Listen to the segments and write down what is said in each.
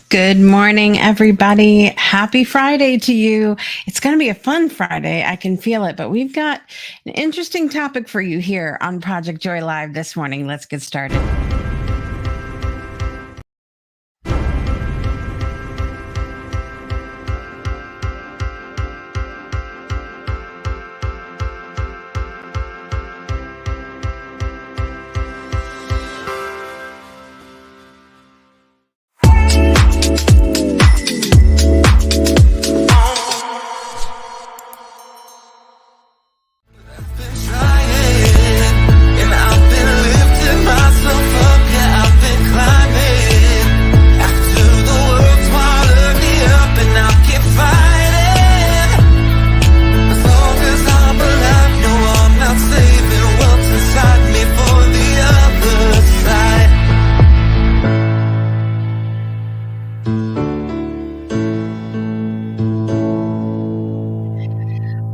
Good morning, everybody. Happy Friday to you. It's going to be a fun Friday. I can feel it, but we've got an interesting topic for you here on Project Joy Live this morning. Let's get started.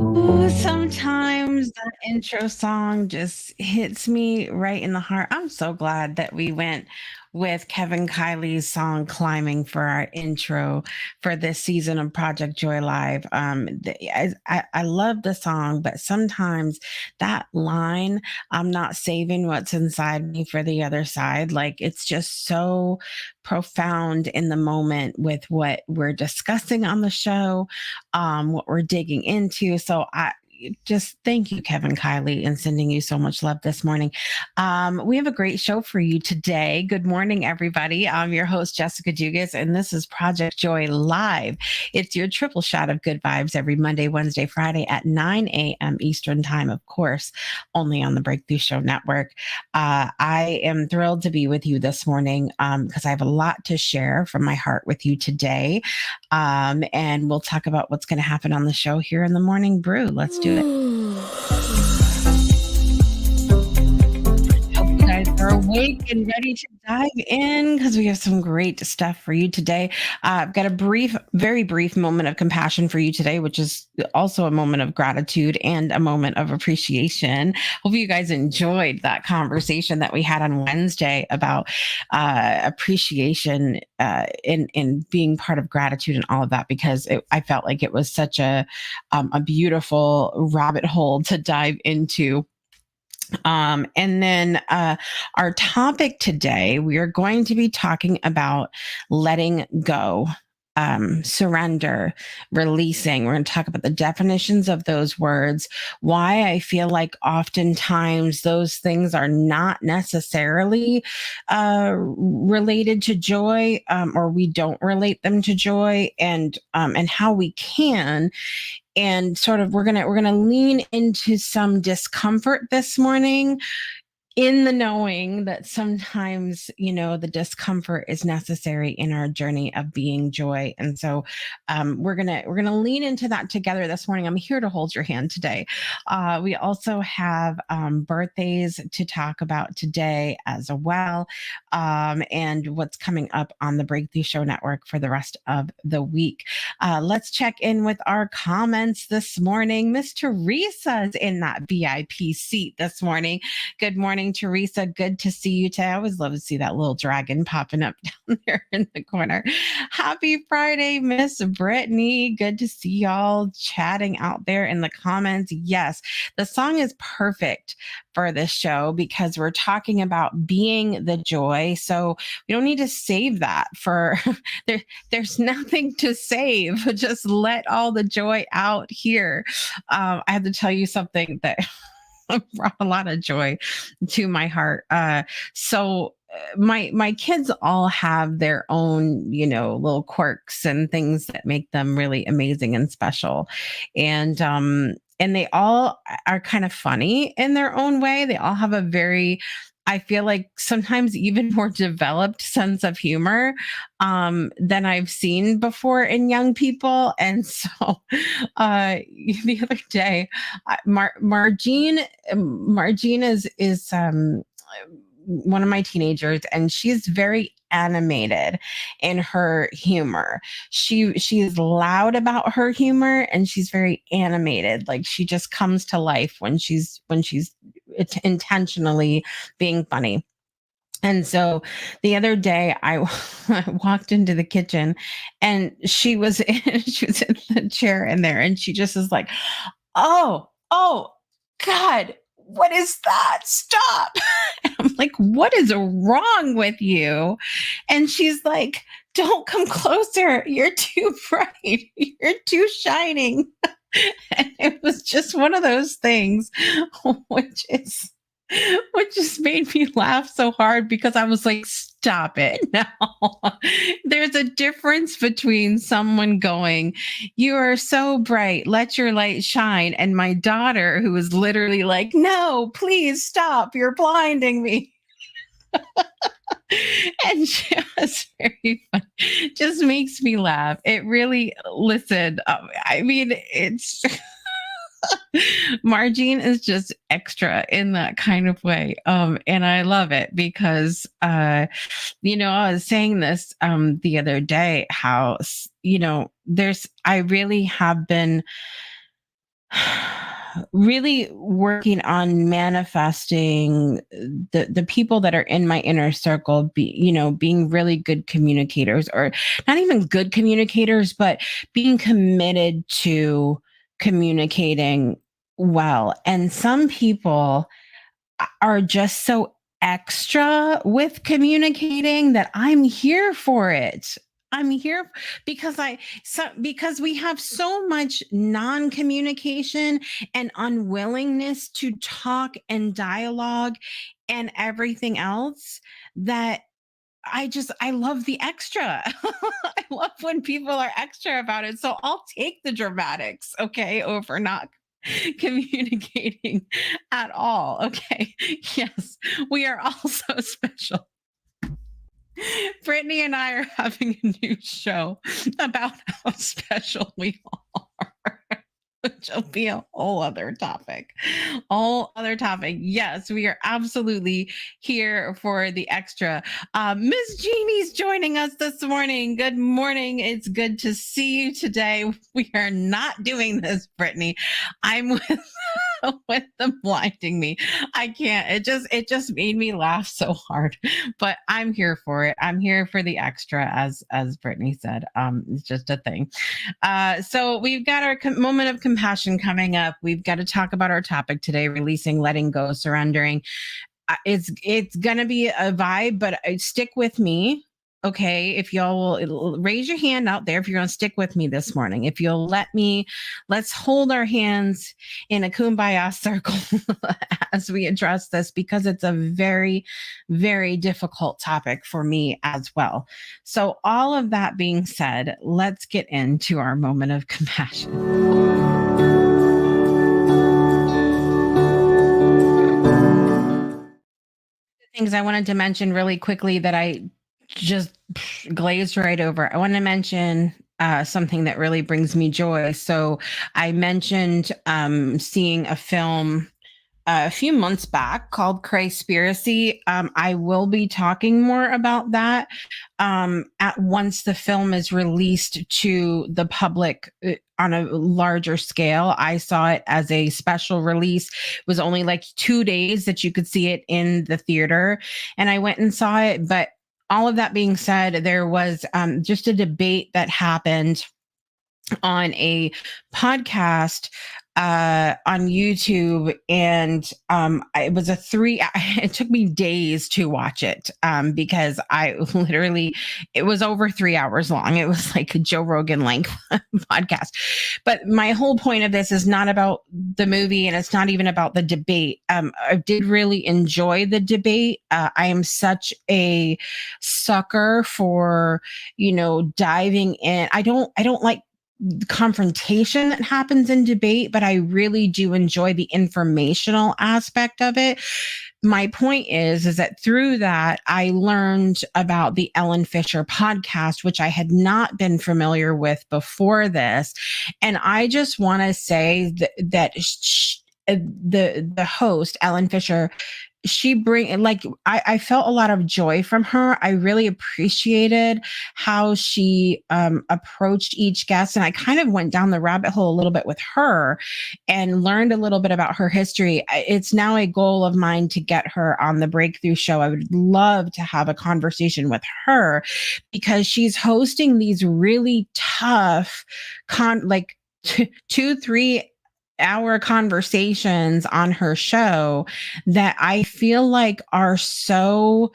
Ooh, sometimes that intro song just hits me right in the heart. I'm so glad that we went with Kevin Kiley's song Climbing for our intro for this season of Project Joy Live. I love the song, but sometimes that line, I'm not saving what's inside me for the other side, like it's just so profound in the moment with what we're discussing on the show, what we're digging into. So I just thank you, Kevin Kiley, and sending you so much love this morning. We have a great show for you today. Good morning, everybody. I'm your host, Jessica Dugas, and this is Project Joy Live. It's your triple shot of good vibes every Monday, Wednesday, Friday at 9 a.m. Eastern Time, of course, only on the Breakthrough Show Network. I am thrilled to be with you this morning because I have a lot to share from my heart with you today. And we'll talk about what's going to happen on the show here in the morning brew. Let's do it. Hope you guys are awake and ready to dive in because we have some great stuff for you today. I've got a very brief moment of compassion for you today, which is also a moment of gratitude and a moment of appreciation. Hope you guys enjoyed that conversation that we had on Wednesday about appreciation in being part of gratitude and all of that, because I felt like it was such a beautiful rabbit hole to dive into. And then our topic today, we are going to be talking about letting go, surrender, releasing. We're going to talk about the definitions of those words, why I feel like oftentimes those things are not necessarily related to joy, or we don't relate them to joy, and how we can. And sort of we're gonna lean into some discomfort this morning, in the knowing that sometimes, the discomfort is necessary in our journey of being joy. And so we're gonna lean into that together this morning. I'm here to hold your hand today. We also have birthdays to talk about today as well, and what's coming up on the Breakthrough Show Network for the rest of the week. Let's check in with our comments this morning. Miss Teresa is in that VIP seat this morning. Good morning, Teresa. Good to see you today. I always love to see that little dragon popping up down there in the corner. Happy Friday, Miss Brittany. Good to see y'all chatting out there in the comments. Yes, the song is perfect for this show because we're talking about being the joy. So we don't need to save that for there's nothing to save. Just let all the joy out here. I have to tell you something that brought a lot of joy to my heart. My kids all have their own, little quirks and things that make them really amazing and special, and they all are kind of funny in their own way. They all have a very, I feel like sometimes even more developed sense of humor than I've seen before in young people. And so the other day, Margine is one of my teenagers, and she's very animated in her humor. She is loud about her humor, and she's very animated. Like she just comes to life when she's intentionally being funny. And so the other day I walked into the kitchen and she was in the chair in there and she just is like, oh God, what is that? Stop. And I'm like, what is wrong with you? And she's like, don't come closer. You're too bright. You're too shining. And it was just one of those things, which is which just made me laugh so hard because I was like, stop it now. There's a difference between someone going, you are so bright, let your light shine, and my daughter who was literally like, no, please stop, you're blinding me. And she was very funny. Just makes me laugh. It really, listen, I mean, it's Margine is just extra in that kind of way. And I love it because, I was saying this the other day how, I really have been really working on manifesting the people that are in my inner circle being really good communicators, or not even good communicators, but being committed to communicating well. And some people are just so extra with communicating that I'm here for it. I'm here because we have so much non-communication and unwillingness to talk and dialogue and everything else, that I love the extra. I love when people are extra about it. So I'll take the dramatics, okay, over not communicating at all. Okay. Yes, we are all so special. Brittany and I are having a new show about how special we are, which will be a whole other topic. Whole other topic. Yes, we are absolutely here for the extra. Miss Jeannie's joining us this morning. Good morning. It's good to see you today. We are not doing this, Brittany. I'm with with them blinding me. I can't. It just made me laugh so hard. But I'm here for it. I'm here for the extra, as Brittany said. It's just a thing. So we've got our moment of compassion coming up. We've got to talk about our topic today: releasing, letting go, surrendering. It's gonna be a vibe, but stick with me. Okay, if y'all will raise your hand out there if you're gonna stick with me this morning. If you'll let's hold our hands in a kumbaya circle as we address this, because it's a very, very difficult topic for me as well. So, all of that being said, let's get into our moment of compassion. Things I wanted to mention really quickly that I just glazed right over. I want to mention something that really brings me joy. So I mentioned seeing a film a few months back called Crayspiracy. I will be talking more about that at once the film is released to the public on a larger scale. I saw it as a special release. It was only like 2 days that you could see it in the theater, and I went and saw it. But all of that being said, there was just a debate that happened on a podcast on YouTube, and it was it took me days to watch it because I literally, it was over 3 hours long. It was like a Joe Rogan length podcast. But my whole point of this is not about the movie, and it's not even about the debate. I did really enjoy the debate. I am such a sucker for diving in. I don't like confrontation that happens in debate, but I really do enjoy the informational aspect of it. My point is that through that, I learned about the Ellen Fisher podcast, which I had not been familiar with before this. And I just want to say that the host, Ellen Fisher, I felt a lot of joy from her. I really appreciated how she approached each guest, and I kind of went down the rabbit hole a little bit with her and learned a little bit about her history. It's now a goal of mine to get her on the Breakthrough Show. I would love to have a conversation with her because she's hosting these really tough like 2-3 hour conversations on her show that I feel like are so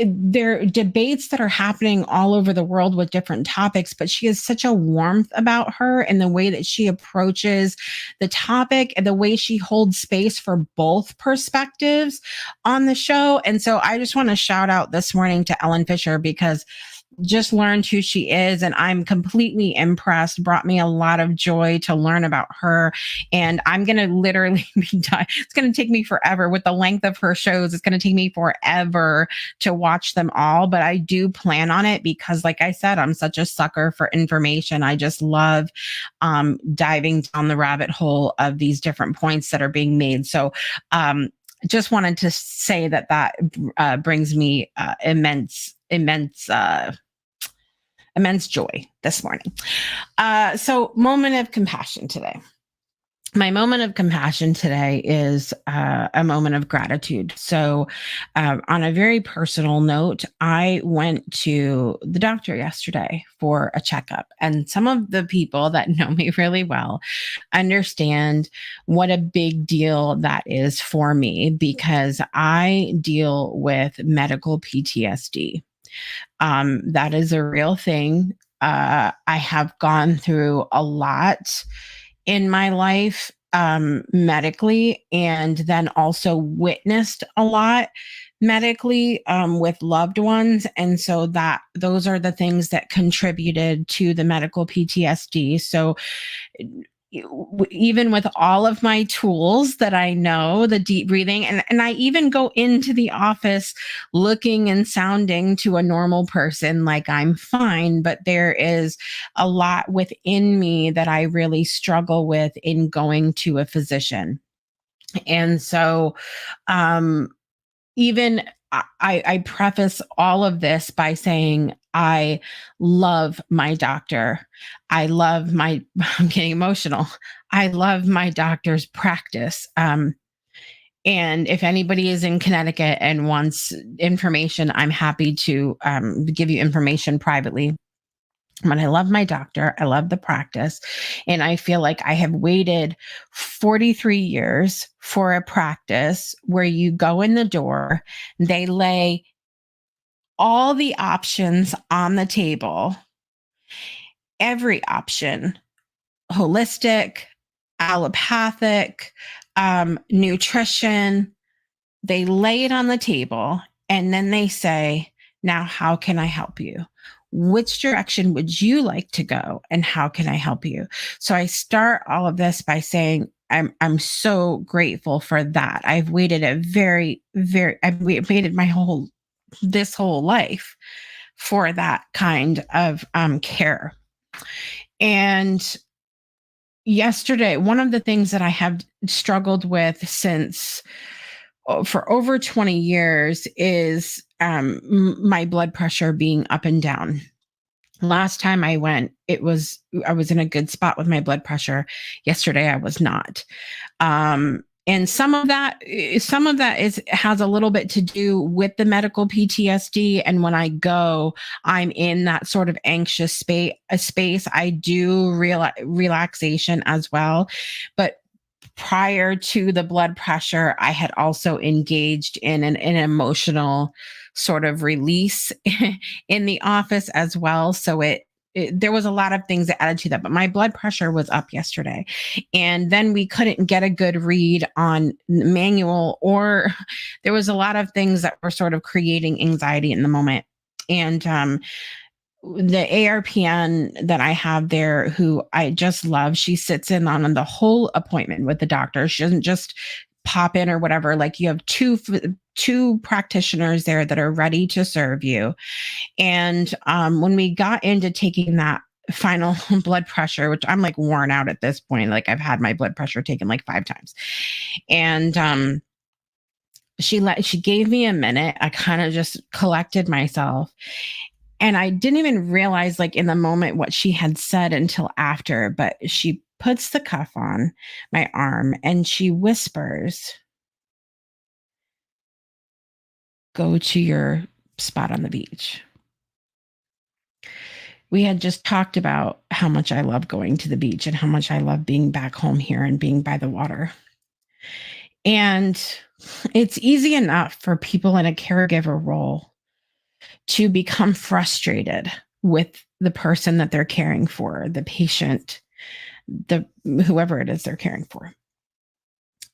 there are debates that are happening all over the world with different topics, but she has such a warmth about her and the way that she approaches the topic and the way she holds space for both perspectives on the show. And so I just want to shout out this morning to Ellen Fisher because just learned who she is and I'm completely impressed. Brought me a lot of joy to learn about her. And I'm going to literally it's going to take me forever with the length of her shows. It's going to take me forever to watch them all, but I do plan on it because like I said, I'm such a sucker for information. I just love diving down the rabbit hole of these different points that are being made. So, just wanted to say that brings me immense joy this morning. So moment of compassion today. My moment of compassion today is a moment of gratitude. So on a very personal note, I went to the doctor yesterday for a checkup. And some of the people that know me really well understand what a big deal that is for me because I deal with medical PTSD. That is a real thing. I have gone through a lot in my life medically, and then also witnessed a lot medically with loved ones. And so those are the things that contributed to the medical PTSD. So even with all of my tools that I know, the deep breathing, and I even go into the office looking and sounding to a normal person like I'm fine, but there is a lot within me that I really struggle with in going to a physician. And so, even I preface all of this by saying I love my doctor. I'm getting emotional. I love my doctor's practice. And if anybody is in Connecticut and wants information, I'm happy to give you information privately. But I love my doctor. I love the practice. And I feel like I have waited 43 years for a practice where you go in the door, they lay all the options on the table, every option, holistic, allopathic, nutrition. They lay it on the table and then they say, now, how can I help you? Which direction would you like to go and how can I help you? So I start all of this by saying, I'm so grateful for that. I've waited I've waited this whole life for that kind of care. And yesterday, one of the things that I have struggled with for over 20 years is my blood pressure being up and down. Last time I went, I was in a good spot with my blood pressure. Yesterday, I was not. And some of that has a little bit to do with the medical PTSD. And when I go, I'm in that sort of anxious space. I do relaxation as well, but prior to the blood pressure, I had also engaged in an emotional sort of release in the office as well. So there was a lot of things that added to that, but my blood pressure was up yesterday. And then we couldn't get a good read on manual, or there was a lot of things that were sort of creating anxiety in the moment. And the ARPN that I have there, who I just love, she sits in on the whole appointment with the doctor. She doesn't just pop in or whatever. Like, you have two practitioners there that are ready to serve you. And when we got into taking that final blood pressure, which I'm like worn out at this point, like I've had my blood pressure taken like 5 times. And she gave me a minute. I kind of just collected myself. And I didn't even realize, like, in the moment what she had said until after, but she puts the cuff on my arm and she whispers, "Go to your spot on the beach." We had just talked about how much I love going to the beach and how much I love being back home here and being by the water. And it's easy enough for people in a caregiver role to become frustrated with the person that they're caring for, the patient, the whoever it is they're caring for.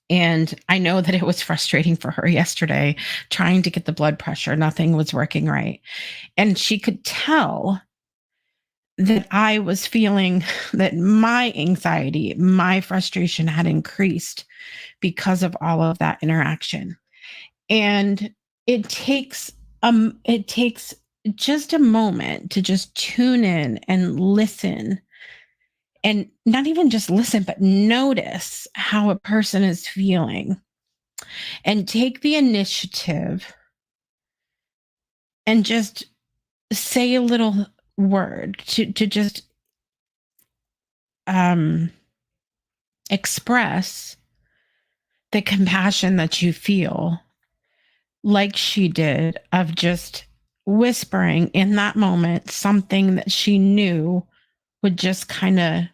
And I know that it was frustrating for her yesterday trying to get the blood pressure. Nothing was working right. And she could tell that I was feeling that my anxiety, my frustration had increased because of all of that interaction. And it takes just a moment to just tune in and listen, and not even just listen, but notice how a person is feeling and take the initiative and just say a little word to just um express the compassion that you feel, like she did, of just whispering in that moment something that she knew would just kind of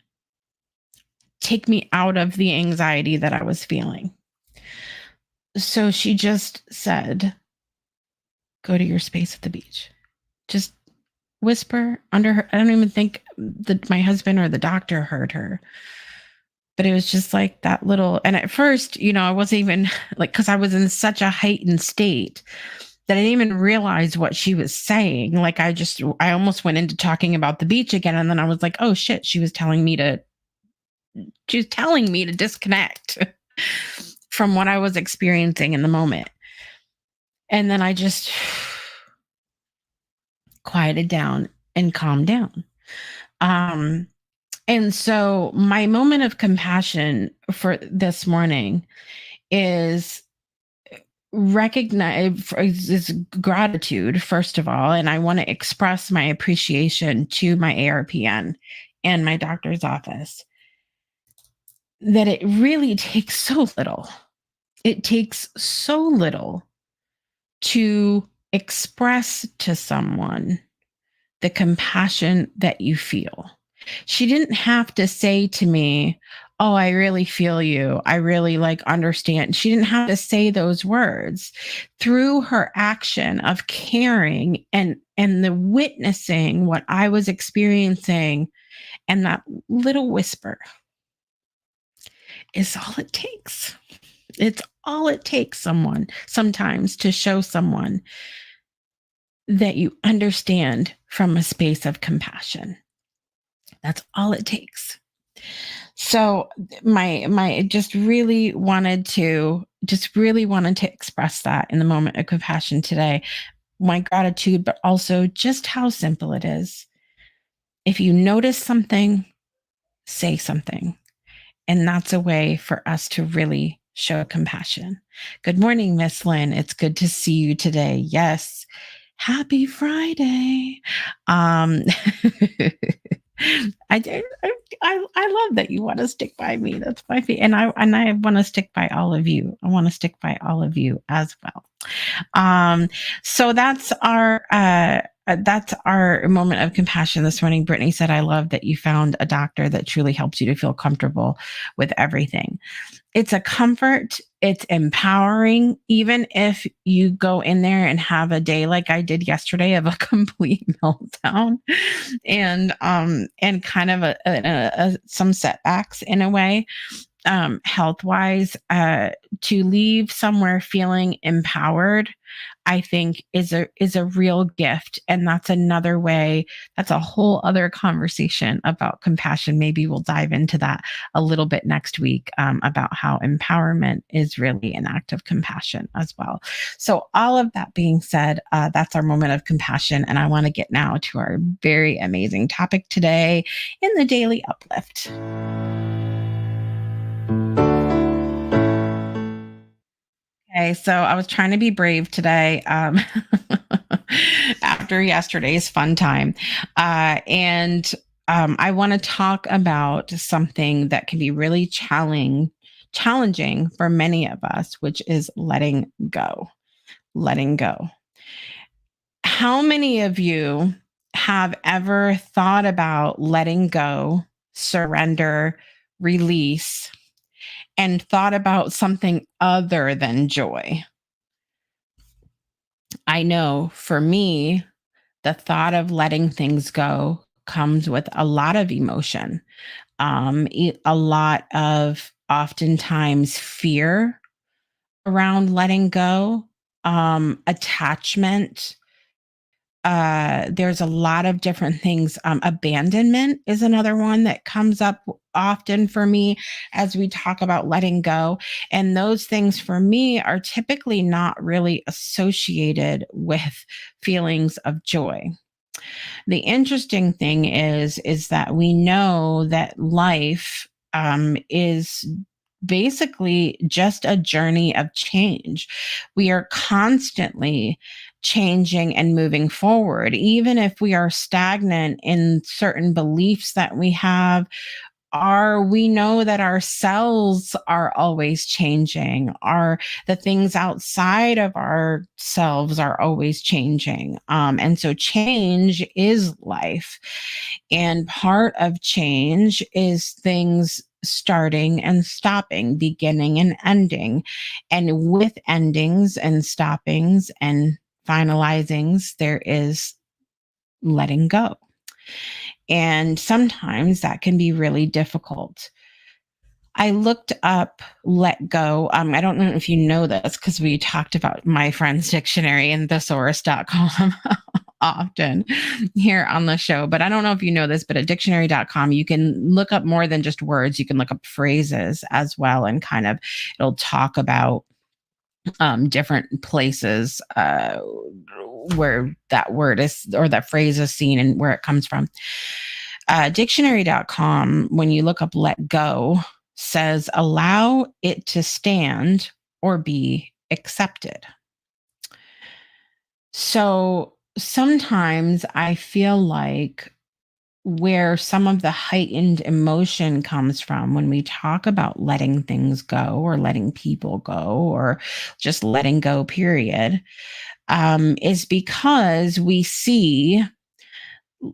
take me out of the anxiety that I was feeling. So she just said, "Go to your space at the beach." Just whisper under her. I don't even think that my husband or the doctor heard her, but it was just like that little. And at first, I wasn't even like, because I was in such a heightened state that I didn't even realize what she was saying. Like, I almost went into talking about the beach again. And then I was like, oh shit, she was telling me to disconnect from what I was experiencing in the moment. And then I just quieted down and calmed down. And so my moment of compassion for this morning is recognize is gratitude, first of all. And I want to express my appreciation to my ARPN and my doctor's office that it really takes so little. It takes so little to express to someone the compassion that you feel. She didn't have to say to me, "Oh, I really feel you. I really understand." She didn't have to say those words. Through her action of caring and the witnessing what I was experiencing, and that little whisper is all it takes. It's all it takes sometimes to show someone that you understand from a space of compassion. That's all it takes. So my just really wanted to express that in the moment of compassion today. My gratitude, but also just how simple it is. If you notice something, say something. And that's a way for us to really show compassion. Good morning, Miss Lynn. It's good to see you today. Yes. Happy Friday. Um, I love that you want to stick by me. That's my favorite. And I want to stick by all of you. I want to stick by all of you as well. So that's our moment of compassion this morning. Brittany said, "I love that you found a doctor that truly helps you to feel comfortable with everything." It's a comfort. It's empowering, even if you go in there and have a day like I did yesterday of a complete meltdown and kind of some setbacks in a way, health wise, to leave somewhere feeling empowered, I think is a real gift. And that's another way. That's a whole other conversation about compassion. Maybe we'll dive into that a little bit next week, about how empowerment is really an act of compassion as well. So all of that being said, that's our moment of compassion. And I want to get now to our very amazing topic today in the Daily Uplift. Okay, so I was trying to be brave today, after yesterday's fun time. And I want to talk about something that can be really challenging for many of us, which is letting go. Letting go. How many of you have ever thought about letting go, surrender, release, and thought about something other than joy? I know for me, the thought of letting things go comes with a lot of emotion, a lot of oftentimes fear around letting go, attachment. There's a lot of different things. Abandonment is another one that comes up often for me as we talk about letting go. And those things for me are typically not really associated with feelings of joy. The interesting thing is that we know that life is basically just a journey of change. We are constantly changing and moving forward, even if we are stagnant in certain beliefs that we have. Are we know that our cells are always changing, our the things outside of ourselves are always changing, and so change is life, and part of change is things starting and stopping, beginning and ending, and with endings and stoppings and finalizings there is letting go, and sometimes that can be really difficult. I looked up let go. I don't know if you know this because we talked about my friend's dictionary and thesaurus.com often here on the show. But I don't know if you know this, but at dictionary.com, you can look up more than just words. You can look up phrases as well, and kind of it'll talk about different places where that word is or that phrase is seen and where it comes from. Dictionary.com, when you look up let go, says allow it to stand or be accepted. So sometimes I feel like where some of the heightened emotion comes from when we talk about letting things go or letting people go or just letting go, period, is because we see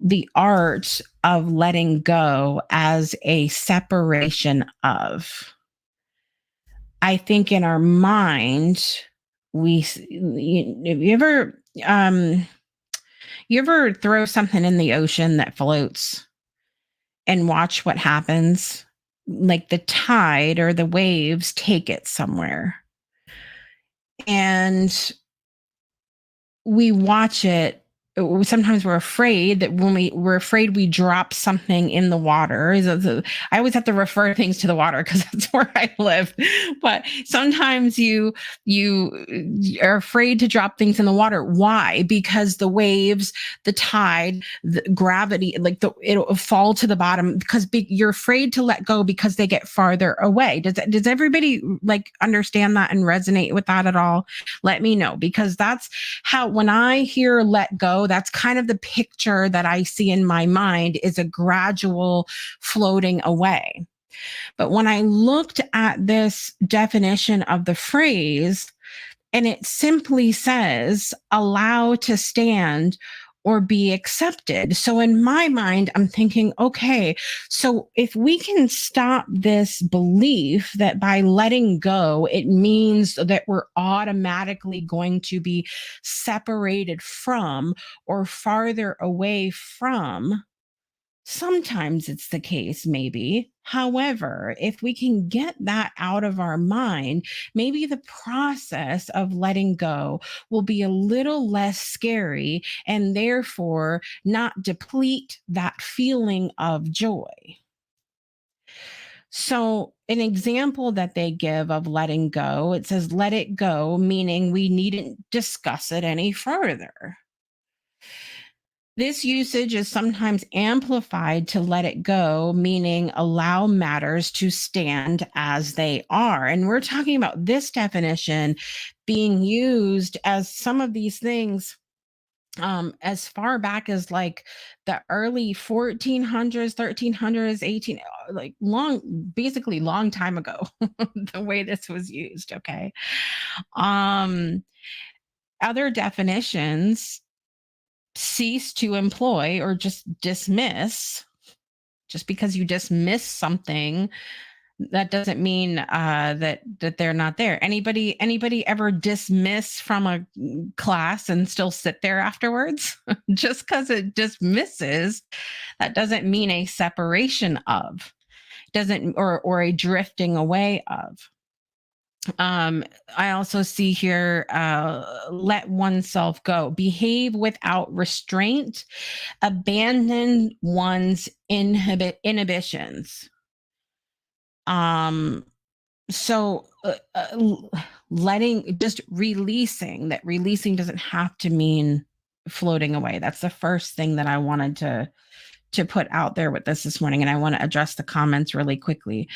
the art of letting go as a separation of. I think in our mind, you ever you ever throw something in the ocean that floats and watch what happens? Like the tide or the waves take it somewhere. And we watch it. Sometimes we're afraid that when we're afraid we drop something in the water. I always have to refer things to the water because that's where I live. But sometimes you are afraid to drop things in the water. Why? Because the waves, the tide, the gravity, it'll fall to the bottom because you're afraid to let go because they get farther away. Does everybody like understand that and resonate with that at all? Let me know, because that's how, when I hear let go, that's kind of the picture that I see in my mind, is a gradual floating away. But when I looked at this definition of the phrase, and it simply says allow to stand or be accepted. So in my mind, I'm thinking, okay, so if we can stop this belief that by letting go, it means that we're automatically going to be separated from or farther away from. Sometimes it's the case, maybe. However, if we can get that out of our mind, maybe the process of letting go will be a little less scary and therefore not deplete that feeling of joy. So, an example that they give of letting go, it says, let it go, meaning we needn't discuss it any further. This usage is sometimes amplified to let it go, meaning allow matters to stand as they are. And we're talking about this definition being used as some of these things as far back as like the early 1400s, 1300s, 18, like long, basically long time ago, the way this was used. Okay. Um, Other definitions cease to employ or just dismiss. Just because you dismiss something, that doesn't mean that they're not there. Anybody ever dismiss from a class and still sit there afterwards? Just because it dismisses, that doesn't mean a separation of, doesn't or a drifting away of. I also see here, let oneself go, behave without restraint, abandon one's inhibitions. Um, so letting, just releasing, that releasing doesn't have to mean floating away. That's the first thing that I wanted to put out there with this morning, and I want to address the comments really quickly.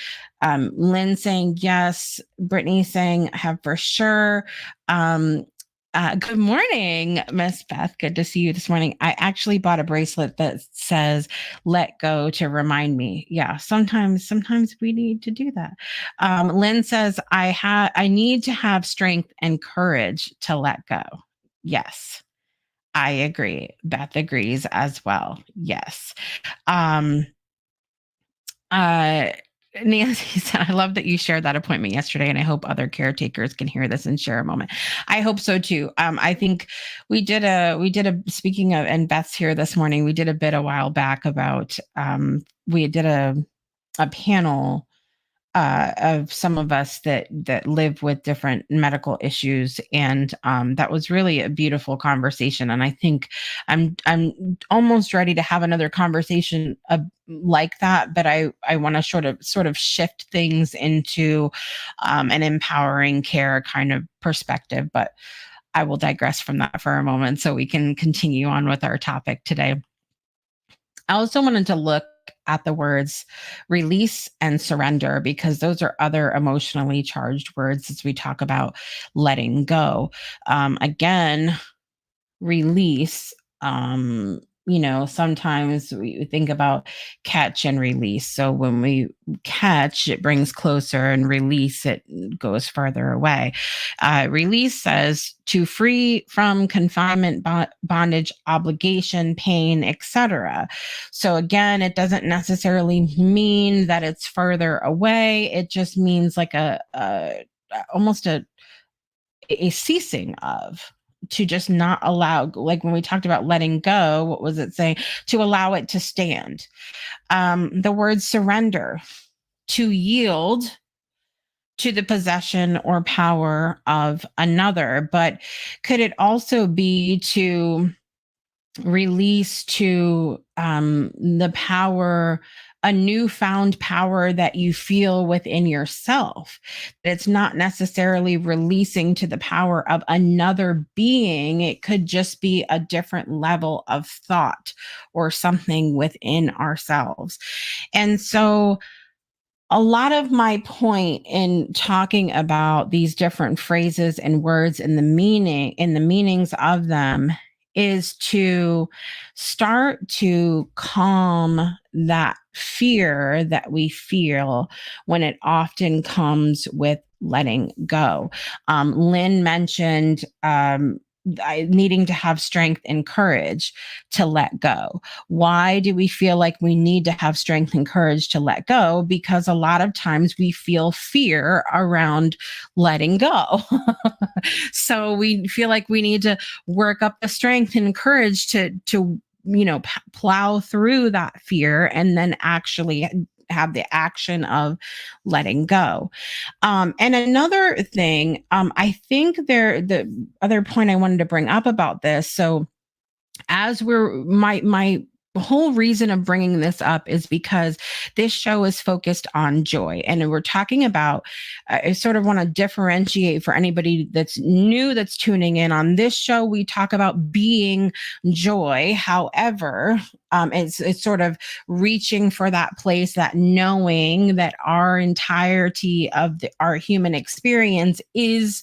Lynn saying yes, Brittany saying have for sure. Good morning, Miss Beth. Good to see you this morning. I actually bought a bracelet that says "Let go" to remind me. Yeah, sometimes we need to do that. Lynn says I need to have strength and courage to let go. Yes, I agree. Beth agrees as well. Yes. Um, uh, Nancy said, I love that you shared that appointment yesterday, and I hope other caretakers can hear this and share a moment. I hope so too. I think we did a, speaking of, and Beth's here this morning, we did a bit a while back about, we did a panel of some of us that live with different medical issues, and that was really a beautiful conversation. And I think I'm almost ready to have another conversation like that, but I want to sort of shift things into an empowering care kind of perspective. But I will digress from that for a moment so we can continue on with our topic today. I also wanted to look at the words release and surrender, because those are other emotionally charged words as we talk about letting go. Again, release, sometimes we think about catch and release. So when we catch, it brings closer, and release, it goes further away. Release says to free from confinement, bondage, obligation, pain, etc. So again, it doesn't necessarily mean that it's further away. It just means like almost a ceasing of, to just not allow, like when we talked about letting go, what was it saying? To allow it to stand. The word surrender, to yield to the possession or power of another. But could it also be to release to the power, a newfound power that you feel within yourself? It's not necessarily releasing to the power of another being. It could just be a different level of thought or something within ourselves. And so a lot of my point in talking about these different phrases and words and the meanings of them is to start to calm that fear that we feel when it often comes with letting go. Lynn mentioned needing to have strength and courage to let go. Why do we feel like we need to have strength and courage to let go? Because a lot of times we feel fear around letting go. So we feel like we need to work up the strength and courage to plow through that fear, and then actually have the action of letting go. And another thing, I think the other point I wanted to bring up about this. So as my whole reason of bringing this up is because this show is focused on joy. And we're talking about, I sort of want to differentiate for anybody that's new that's tuning in. On this show, we talk about being joy. However, it's sort of reaching for that place, that knowing that our entirety of our human experience is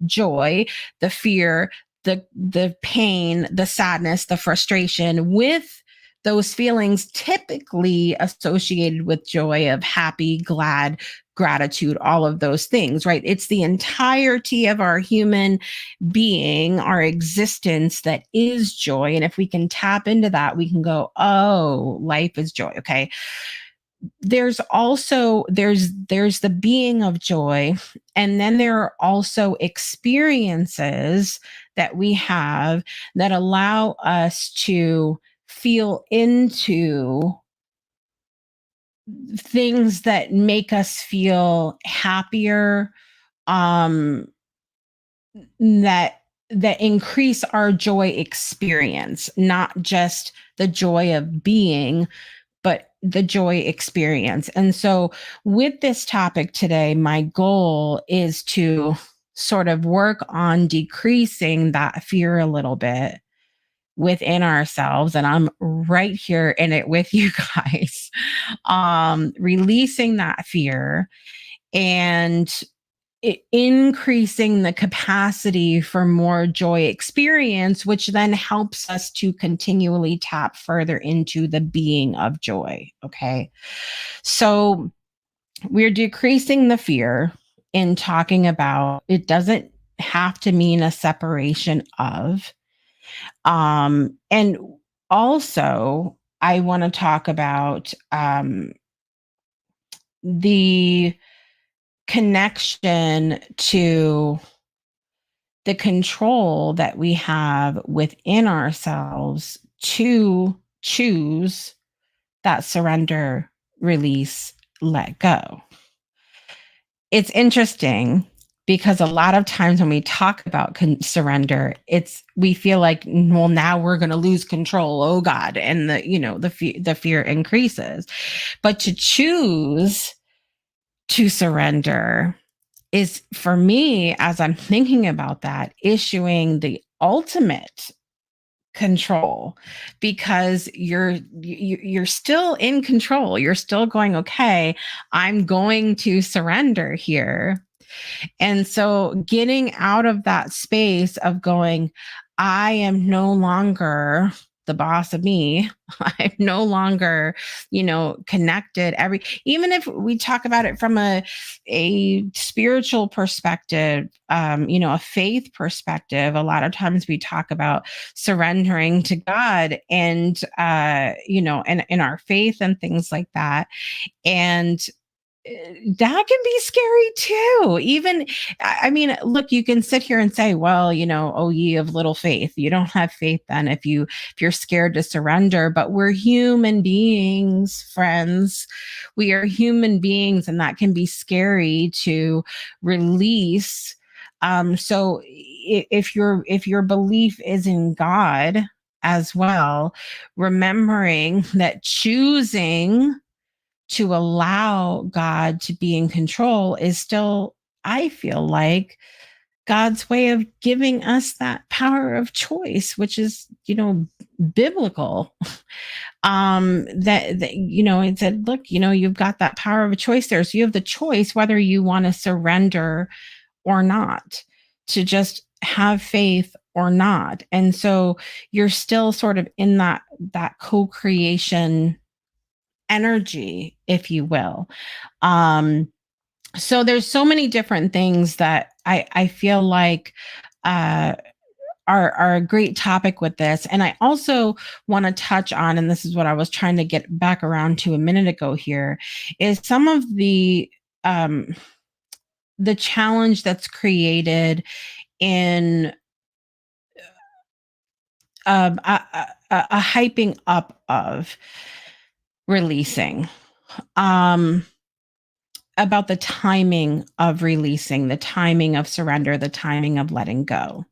joy, the fear, the pain, the sadness, the frustration, with those feelings typically associated with joy of happy, glad, gratitude, all of those things, right? It's the entirety of our human being, our existence, that is joy. And if we can tap into that, we can go, oh, life is joy. Okay. There's also there's the being of joy, and then there are also experiences that we have that allow us to feel into things that make us feel happier, um that increase our joy experience, not just the joy of being, but the joy experience. And so, with this topic today, my goal is to sort of work on decreasing that fear a little bit within ourselves. And I'm right here in it with you guys, releasing that fear and increasing the capacity for more joy experience, which then helps us to continually tap further into the being of joy. Okay. So we're decreasing the fear in talking about it doesn't have to mean a separation of. And also, I want to talk about the connection to the control that we have within ourselves to choose that surrender, release, let go. It's interesting because a lot of times when we talk about surrender, we feel like, well, now we're going to lose control. Oh God. And the fear increases. But to choose to surrender is, for me, as I'm thinking about that, issuing the ultimate control, because you're still in control. You're still going, okay, I'm going to surrender here. And so getting out of that space of going, I am no longer the boss of me. I'm no longer, connected. Even if we talk about it from a spiritual perspective, a faith perspective, a lot of times we talk about surrendering to God and, and in our faith and things like that. And that can be scary too. Even, I mean, look, you can sit here and say, well, oh, ye of little faith, you don't have faith then if you're scared to surrender. But we're human beings, friends. We are human beings, and that can be scary to release. So if your belief is in God as well, remembering that choosing to allow God to be in control is still, I feel like, God's way of giving us that power of choice, which is, biblical. It said, look, you've got that power of a choice there. So you have the choice whether you want to surrender or not, to just have faith or not. And so you're still sort of in that co-creation energy, if you will. So there's so many different things that I feel like are a great topic with this. And I also want to touch on, and this is what I was trying to get back around to a minute ago here, is some of the challenge that's created in a hyping up of releasing, about the timing of releasing, the timing of surrender, the timing of letting go.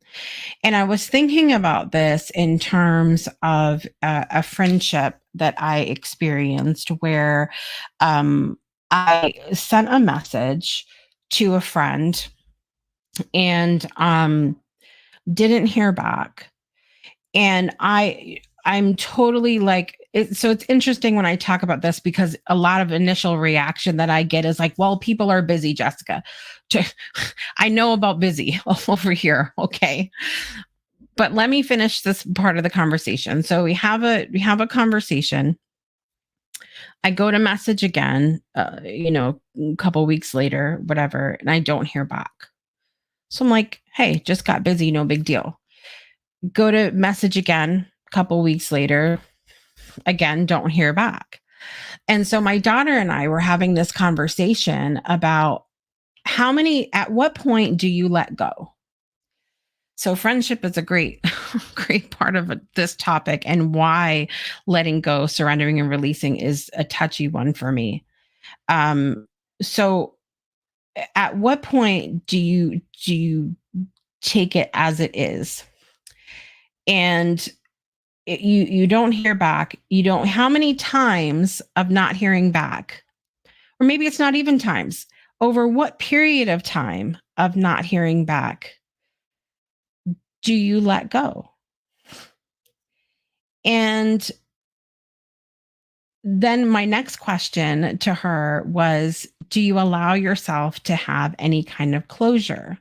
And I was thinking about this in terms of a friendship that I experienced where I sent a message to a friend and didn't hear back. And I'm totally like so it's interesting when I talk about this because a lot of initial reaction that I get is like, well, people are busy, Jessica. I know about busy over here. Okay. But let me finish this part of the conversation. So we have a conversation. I go to message again, a couple weeks later, whatever, and I don't hear back. So I'm like, hey, just got busy, no big deal. Go to message again a couple weeks later, again, don't hear back. And so my daughter and I were having this conversation about at what point do you let go? So friendship is a great, great part of this topic and why letting go, surrendering and releasing is a touchy one for me. So at what point do you take it as it is? And you don't hear back. You don't, how many times of not hearing back? Or maybe it's not even times. Over what period of time of not hearing back do you let go? And then my next question to her was, do you allow yourself to have any kind of closure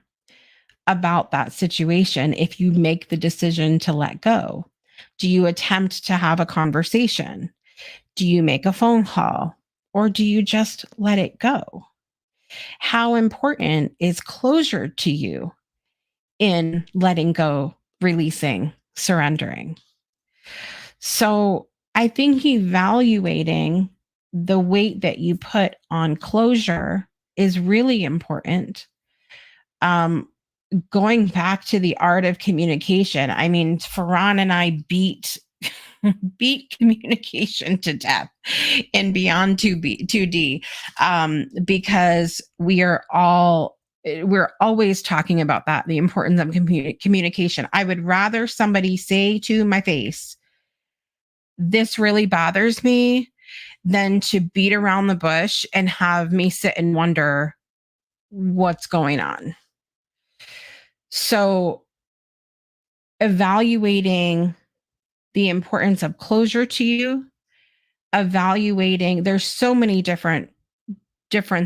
about that situation if you make the decision to let go? Do you attempt to have a conversation? Do you make a phone call? Or do you just let it go? How important is closure to you in letting go, releasing, surrendering? So I think evaluating the weight that you put on closure is really important. Um, Going back to the art of communication, I mean, Farhan and I beat communication to death in Beyond 2D, because we're always talking about that, the importance of communication. I would rather somebody say to my face, this really bothers me, than to beat around the bush and have me sit and wonder what's going on. So evaluating the importance of closure to you, evaluating, there's so many different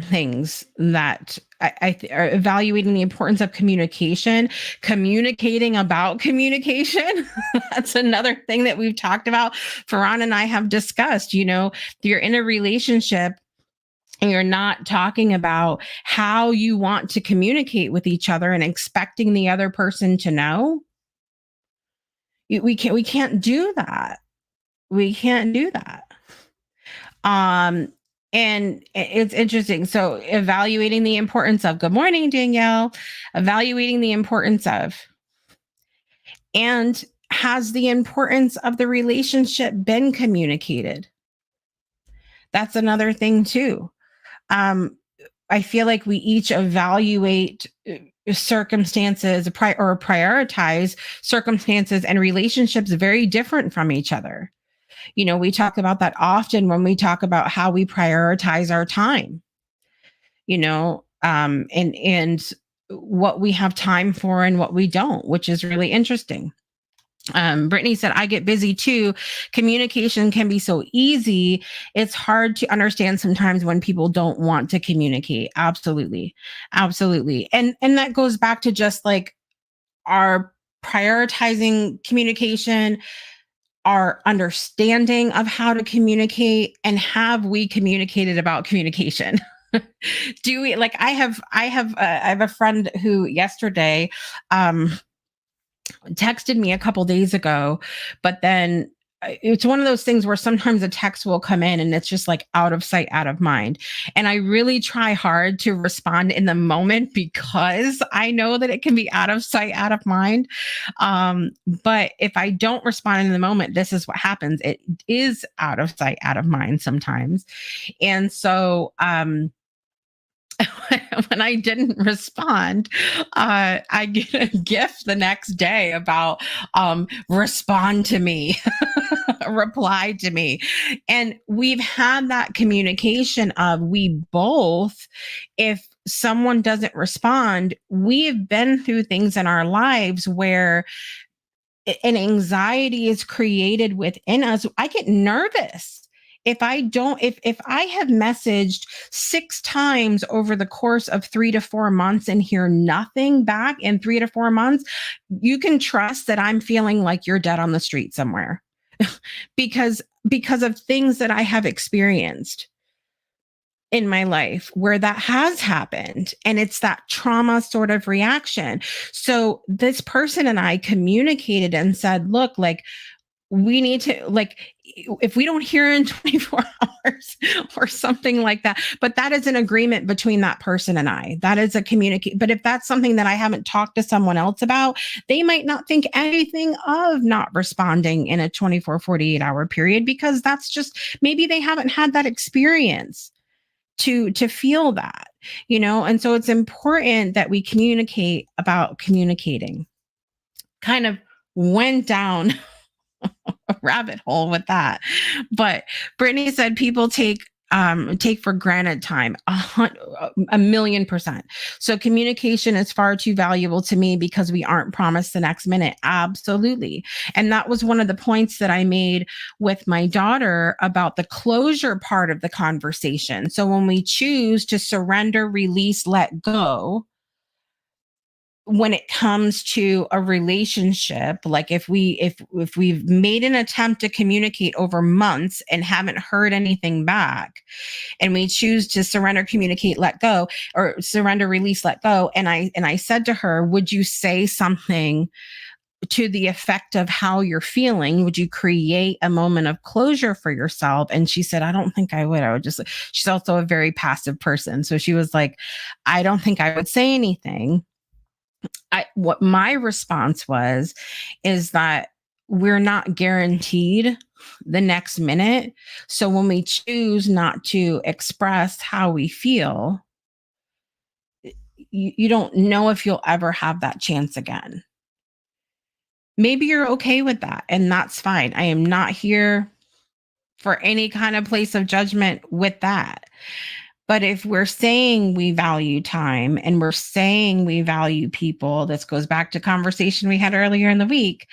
things that are evaluating the importance of communication, communicating about communication. That's another thing that we've talked about. Farhan and I have discussed, if you're in a relationship and you're not talking about how you want to communicate with each other and expecting the other person to know, we can't do that. We can't do that. And it's interesting. So evaluating the importance of, good morning, Danielle, evaluating the importance of, and has the importance of the relationship been communicated? That's another thing too. I feel like we each evaluate circumstances or prioritize circumstances and relationships very different from each other. We talk about that often when we talk about how we prioritize our time, and what we have time for and what we don't, which is really interesting. Brittany said, I get busy too. Communication can be so easy. It's hard to understand sometimes when people don't want to communicate. Absolutely. Absolutely. And that goes back to just like our prioritizing communication, our understanding of how to communicate, and have we communicated about communication? Do we, like, I have a friend who yesterday texted me a couple days ago, but then it's one of those things where sometimes a text will come in and it's just like out of sight, out of mind. And I really try hard to respond in the moment because I know that it can be out of sight, out of mind. But if I don't respond in the moment, this is what happens. It is out of sight, out of mind sometimes. And so, when I didn't respond, I get a gift the next day about respond to me. reply to me. And we've had that communication of we both, if someone doesn't respond, we have been through things in our lives where an anxiety is created within us. I get nervous if I don't, if I have messaged 6 times over the course of 3 to 4 months and hear nothing back in 3 to 4 months, you can trust that I'm feeling like you're dead on the street somewhere because of things that I have experienced in my life where that has happened, and it's that trauma sort of reaction. So this person and I communicated and said, look, like, we need to, like, if we don't hear in 24 hours or something like that, but that is an agreement between that person and I. That is a communicate. But if that's something that I haven't talked to someone else about, they might not think anything of not responding in a 24, 48 hour period, because that's just, maybe they haven't had that experience to feel that, and so it's important that we communicate about communicating. Kind of went down a rabbit hole with that. But Brittany said people take for granted time, 1,000,000%. So communication is far too valuable to me because we aren't promised the next minute. Absolutely. And that was one of the points that I made with my daughter about the closure part of the conversation. So when we choose to surrender, release, let go, when it comes to a relationship, like if we've made an attempt to communicate over months and haven't heard anything back, and we choose to surrender, communicate, let go, or surrender, release, let go, and I said to her, would you say something to the effect of how you're feeling? Would you create a moment of closure for yourself? And she said, I don't think I would. I would just, she's also a very passive person. So she was like, I don't think I would say anything. What my response was, is that we're not guaranteed the next minute. So when we choose not to express how we feel, you don't know if you'll ever have that chance again. Maybe you're okay with that, and that's fine. I am not here for any kind of place of judgment with that. But if we're saying we value time and we're saying we value people, this goes back to conversation we had earlier in the week.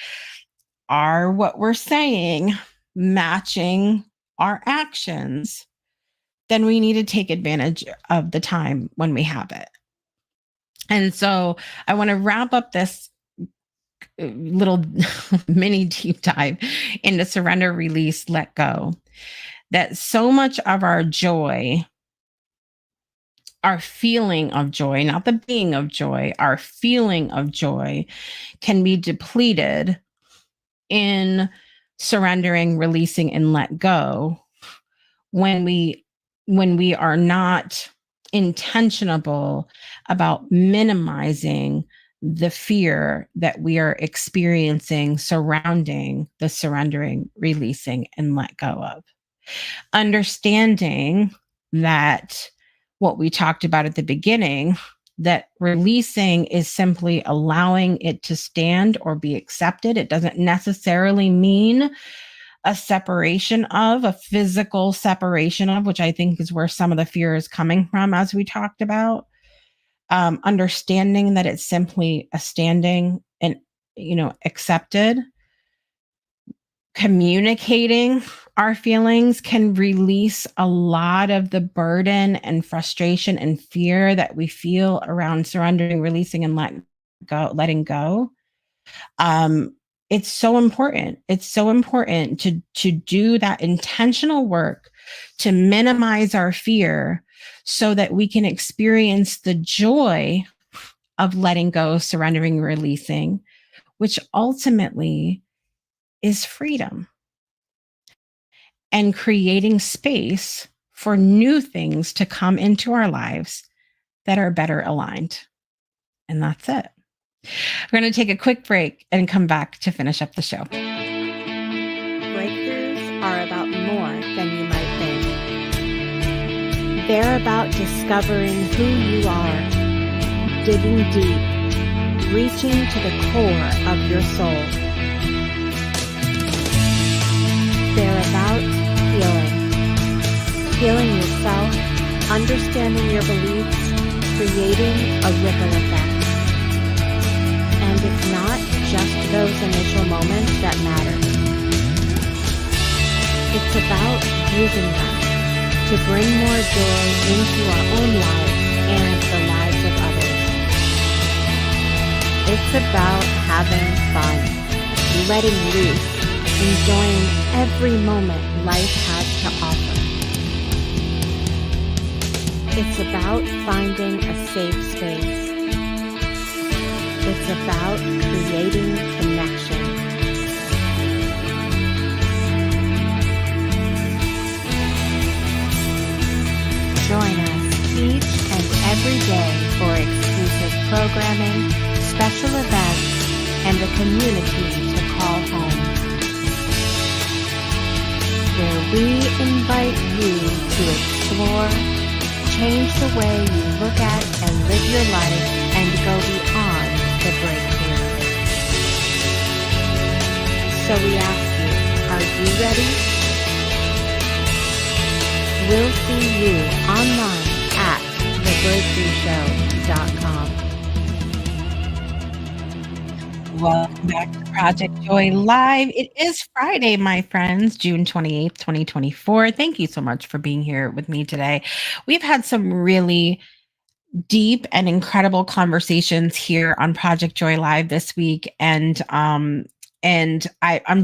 Are what we're saying matching our actions? Then we need to take advantage of the time when we have it. And so I want to wrap up this little mini deep dive into surrender, release, let go. That so much of our joy, our feeling of joy, not the being of joy, our feeling of joy can be depleted in surrendering, releasing, and let go when we are not intentional about minimizing the fear that we are experiencing surrounding the surrendering, releasing, and let go of. Understanding that what we talked about at the beginning, that releasing is simply allowing it to stand or be accepted. It doesn't necessarily mean a separation of, a physical separation of, which I think is where some of the fear is coming from, as we talked about. Understanding that it's simply a standing and, accepted. Communicating our feelings can release a lot of the burden and frustration and fear that we feel around surrendering, releasing, and letting go. It's so important. It's so important to do that intentional work to minimize our fear so that we can experience the joy of letting go, surrendering, releasing, which ultimately is freedom and creating space for new things to come into our lives that are better aligned. And that's it. We're going to take a quick break and come back to finish up the show. Breakthroughs are about more than you might think. They're about discovering who you are, digging deep, reaching to the core of your soul. your beliefs, creating a ripple effect. And it's not just those initial moments that matter. It's about using them to bring more joy into our own lives and the lives of others. It's about having fun, letting loose, enjoying every moment life has to offer. It's about finding a safe space. It's about creating connection. Join us each and every day for exclusive programming, special events, and a community to call home, where we invite you to explore, change the way you look at and live your life, and go beyond the breakthrough. So we ask you, are you ready? We'll see you online at thebreakthroughshow.com. Welcome back to Project Joy Live. It is Friday, my friends, June 28th, 2024. Thank you so much for being here with me today. We've had some really deep and incredible conversations here on Project Joy Live this week. And I'm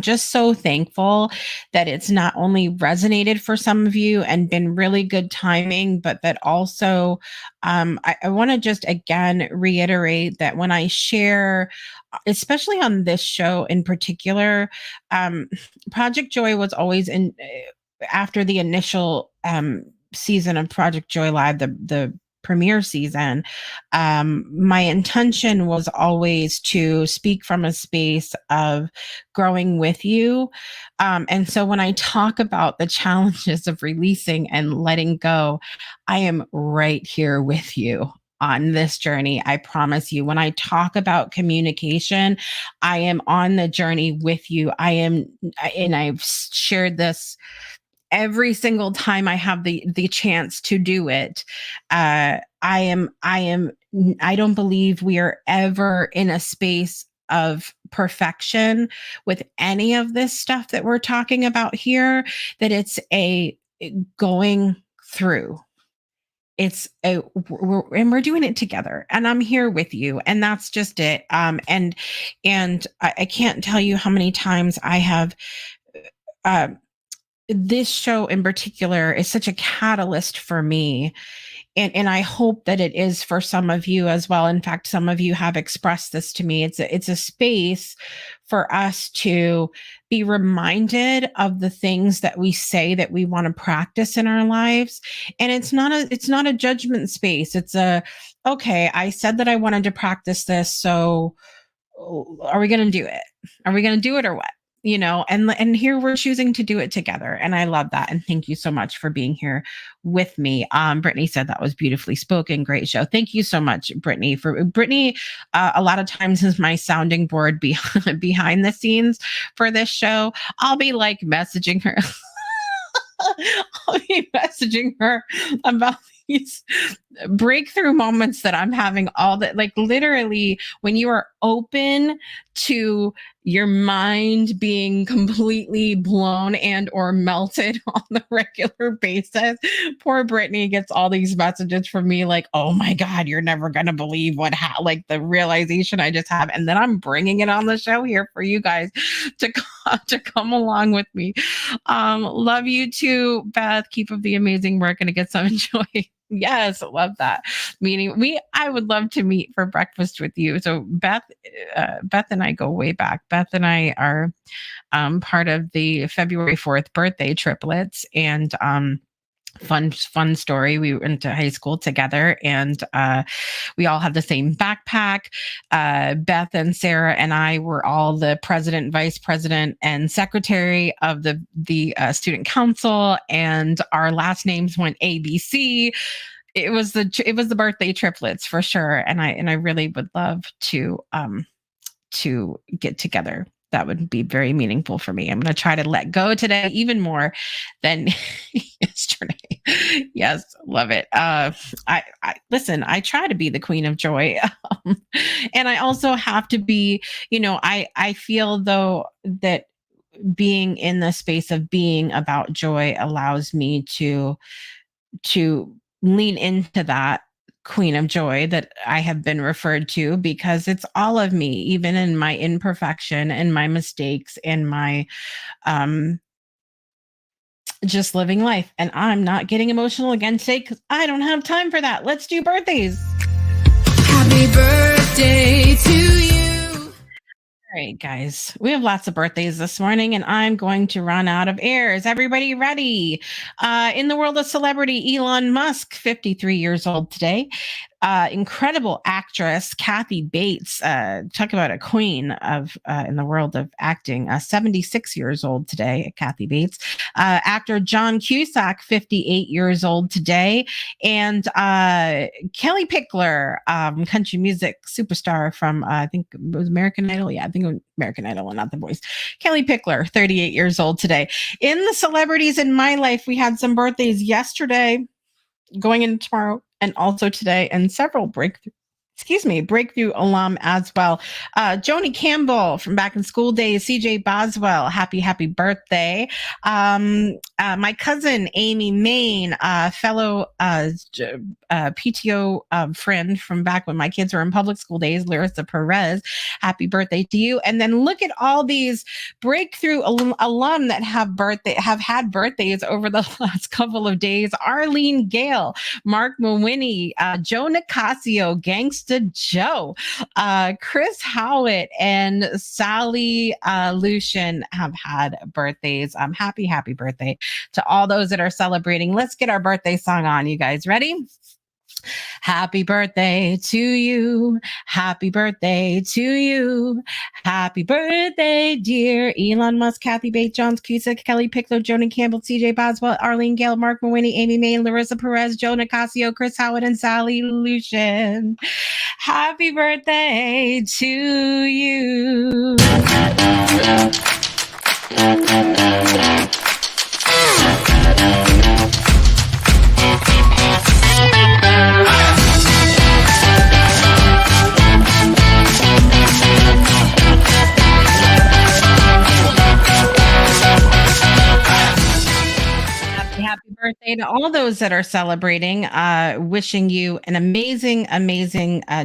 just so thankful that it's not only resonated for some of you and been really good timing, but that also I want to just again reiterate that when I share, especially on this show in particular, Project Joy was always in after the initial season of Project Joy Live, the premiere season, my intention was always to speak from a space of growing with you. And so when I talk about the challenges of releasing and letting go, I am right here with you on this journey. I promise you, when I talk about communication, I am on the journey with you. And I've shared this every single time I have the chance to do it. I don't believe we are ever in a space of perfection with any of this stuff that we're talking about here, that it's a going through. We're doing it together, and I'm here with you, and that's just it. And I can't tell you how many times I have this show in particular is such a catalyst for me. And I hope that it is for some of you as well. In fact, some of you have expressed this to me. It's a space for us to be reminded of the things that we say that we want to practice in our lives. And it's not a judgment space. It's okay, I said that I wanted to practice this. So are we going to do it? Are we going to do it or what? And here we're choosing to do it together. And I love that. And thank you so much for being here with me. Brittany said that was beautifully spoken. Great show. Thank you so much, Brittany. Brittany, a lot of times is my sounding board behind the scenes for this show. I'll be like messaging her. I'll be messaging her about these breakthrough moments that I'm having like literally when you are open to your mind being completely blown and or melted on the regular basis. Poor Brittany gets all these messages from me like, oh my God, you're never going to believe like the realization I just have. And then I'm bringing it on the show here for you guys to come along with me. Love you too, Beth. Keep up the amazing work and get some joy. Yes, love that. Meaning I would love to meet for breakfast with you. So Beth and I go way back. Beth and I are part of the February 4th birthday triplets, and fun story. We went to high school together, and we all had the same backpack. Beth and Sarah and I were all the president, vice president, and secretary of the student council, and our last names went ABC. It was the birthday triplets for sure, and I really would love to get together. That would be very meaningful for me. I'm going to try to let go today even more than yesterday. Yes, love it. I listen. I try to be the queen of joy, um, and I also have to be. I feel though that being in the space of being about joy allows me to lean into that queen of joy that I have been referred to, because it's all of me, even in my imperfection and my mistakes and my um just living life. And I'm not getting emotional again today because I don't have time for that. Let's do birthdays. Happy birthday to you. All right, guys, we have lots of birthdays this morning, and I'm going to run out of air. Is everybody ready? In the world of celebrity, Elon Musk, 53 years old today. Incredible actress Kathy Bates, talk about a queen of in the world of acting. 76 years old today, Kathy Bates. Actor John Cusack, 58 years old today, and Kelly Pickler, country music superstar from I think it was American Idol. Yeah, I think it was American Idol and not The Voice. Kelly Pickler, 38 years old today. In the celebrities in my life, we had some birthdays yesterday, going into tomorrow, and also today, and several breakthrough alum as well. Joni Campbell from back in school days, CJ Boswell, happy birthday. My cousin Amy Main, fellow PTO friend from back when my kids were in public school days, Larissa Perez, happy birthday to you. And then look at all these breakthrough alum that have had birthdays over the last couple of days. Arlene Gale, Mark Mawhinney, Joe Nicasio, Gangsta Joe, Chris Howitt, and Sally Lucian have had birthdays. Happy birthday to all those that are celebrating. Let's get our birthday song on. You guys ready? Happy birthday to you. Happy birthday to you. Happy birthday, dear Elon Musk, Kathy Bates, John Cusack, Kelly Pickler, Joni Campbell, CJ Boswell, Arlene Gale, Mark Mawhinney, Amy May, Larissa Perez, Joe Nicasio, Chris Howard, and Sally Lucian. Happy birthday to you. Happy birthday to all those that are celebrating. Wishing you an amazing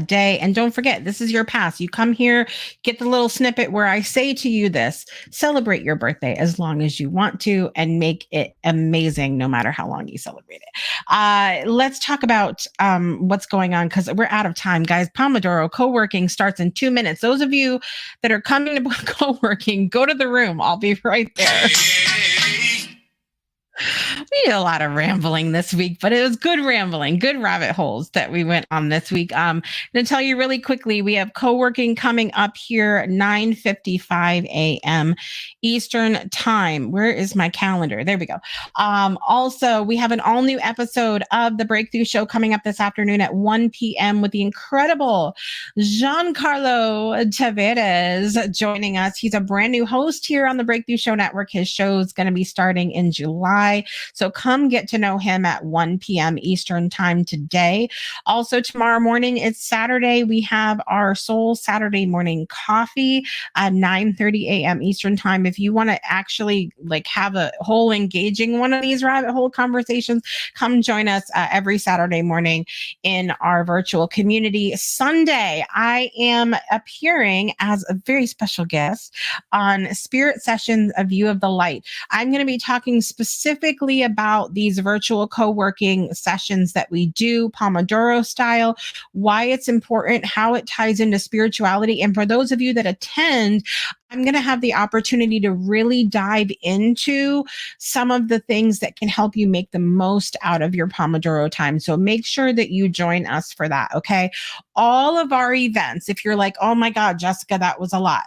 day. And don't forget, this is your pass. You come here, get the little snippet where I say to you this: celebrate your birthday as long as you want to, and make it amazing no matter how long you celebrate it. Let's talk about what's going on, because we're out of time, guys. Pomodoro co-working starts in 2 minutes. Those of you that are coming to co-working, go to the room. I'll be right there. We did a lot of rambling this week, but it was good rambling, good rabbit holes that we went on this week. I'm going to tell you really quickly, we have co-working coming up here, 9:55 a.m. Eastern time. Where is my calendar? There we go. Also, we have an all new episode of The Breakthrough Show coming up this afternoon at 1 p.m. with the incredible Giancarlo Tavares joining us. He's a brand new host here on the Breakthrough Show Network. His show is going to be starting in July. So come get to know him at 1 p.m. Eastern time today. Also, tomorrow morning, it's Saturday. We have our Soul Saturday morning coffee at 9:30 a.m. Eastern time. If you want to actually have a whole engaging one of these rabbit hole conversations, come join us every Saturday morning in our virtual community. Sunday, I am appearing as a very special guest on Spirit Sessions, A View of the Light. I'm going to be talking specifically about these virtual co-working sessions that we do, Pomodoro style, why it's important, how it ties into spirituality. And for those of you that attend, I'm going to have the opportunity to really dive into some of the things that can help you make the most out of your Pomodoro time. So make sure that you join us for that, okay? All of our events, if you're like, oh my God, Jessica, that was a lot.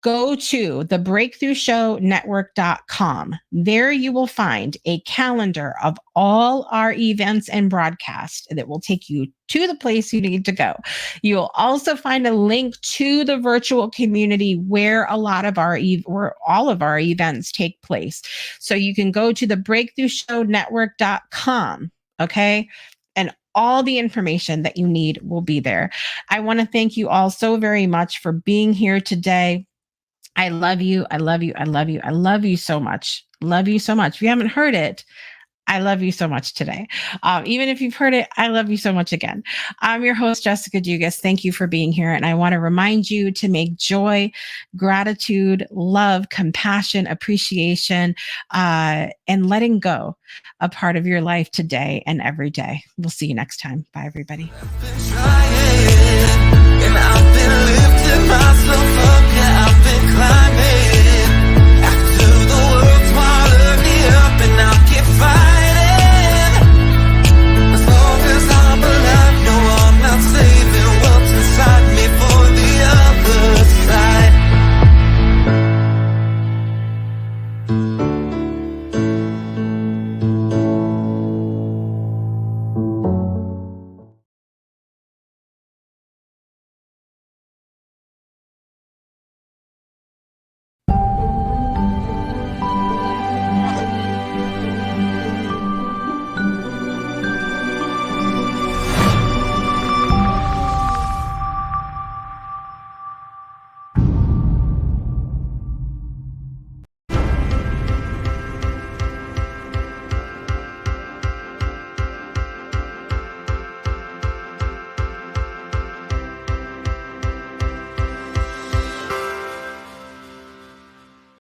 go to the breakthroughshownetwork.com. There you will find a calendar of all our events and broadcasts that will take you to the place you need to go. You'll also find a link to the virtual community where a lot of where all of our events take place. So you can go to the breakthroughshownetwork.com, okay? And all the information that you need will be there. I want to thank you all so very much for being here today. I love you. I love you. I love you. I love you so much. Love you so much. If you haven't heard it, I love you so much today. Even if you've heard it, I love you so much again. I'm your host, Jessica Dugas. Thank you for being here. And I want to remind you to make joy, gratitude, love, compassion, appreciation, and letting go a part of your life today and every day. We'll see you next time. Bye, everybody. I've been lifting myself up, yeah, I've been climbing.